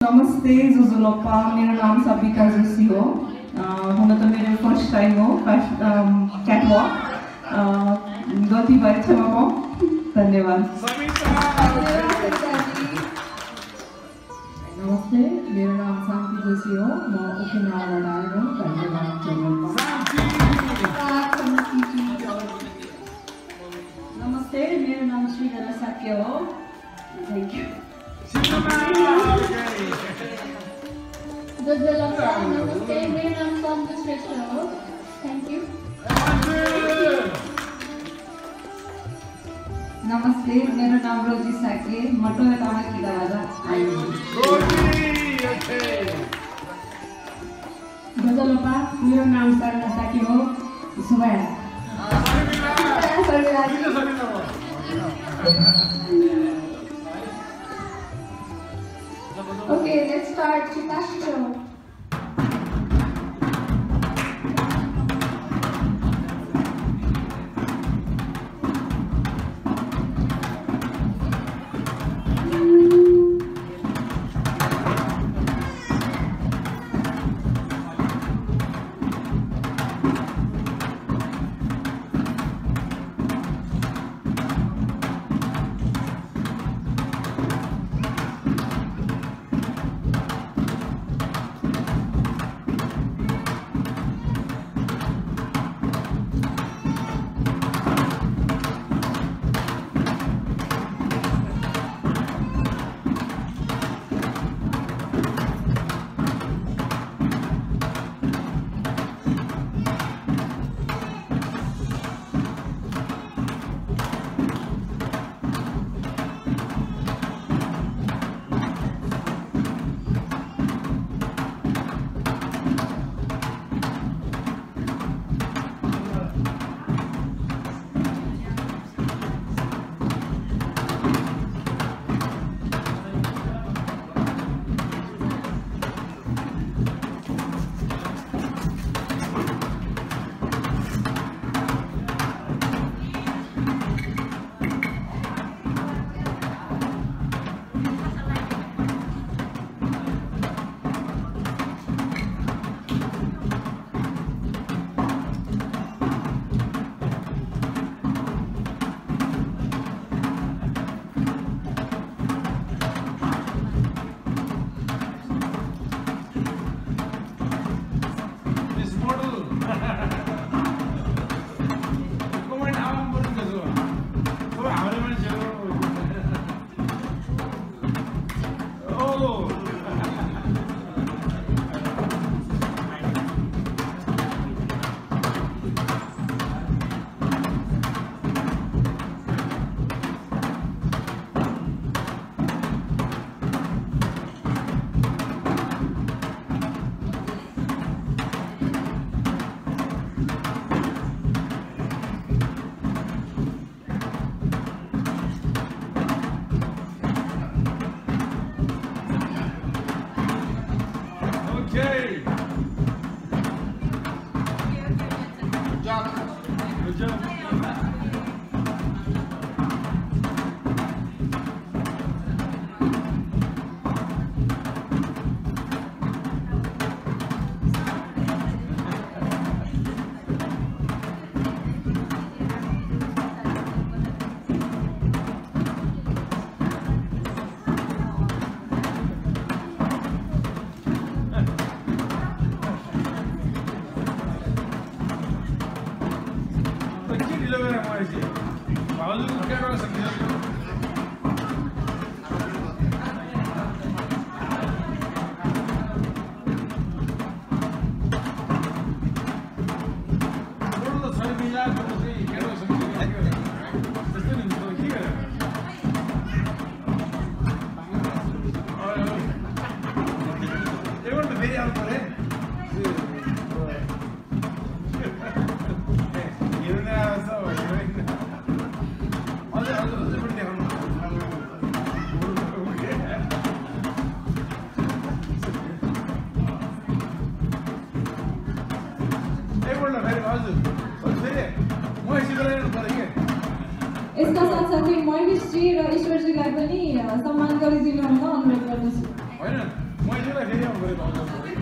नमस्ते जुजुलोपा, मेरो नाम सबिता जोशी हो। हुन त मेरो फर्स्ट टाइम हो क्याटवक, गल्ती भए क्षमा पाऊँ। धन्यवाद। नमस्ते, मेरो नाम शान्ति जोशी हो। म ओकिनावाबाट आएको। धन्यवाद। नमस्ते, मेरो नाम श्रीधरा साक्य हो। Thank you. नमस्ते, मेरो नाम सन्तोष श्रेष्ठ हो। Thank you. नमस्ते, मेरो नाम रोजी साके, म टोयोटामा किराबाट आएको छु। गजलोपा, मेरो नाम सरला साके हो। सुबाया। Okay, let's start Chitashi show. यसका साथसाथै महेशजी र ईश्वरजीलाई पनि सम्मान गरिदिनु हुन अनुरोध गर्दछु। होइन नहुँदा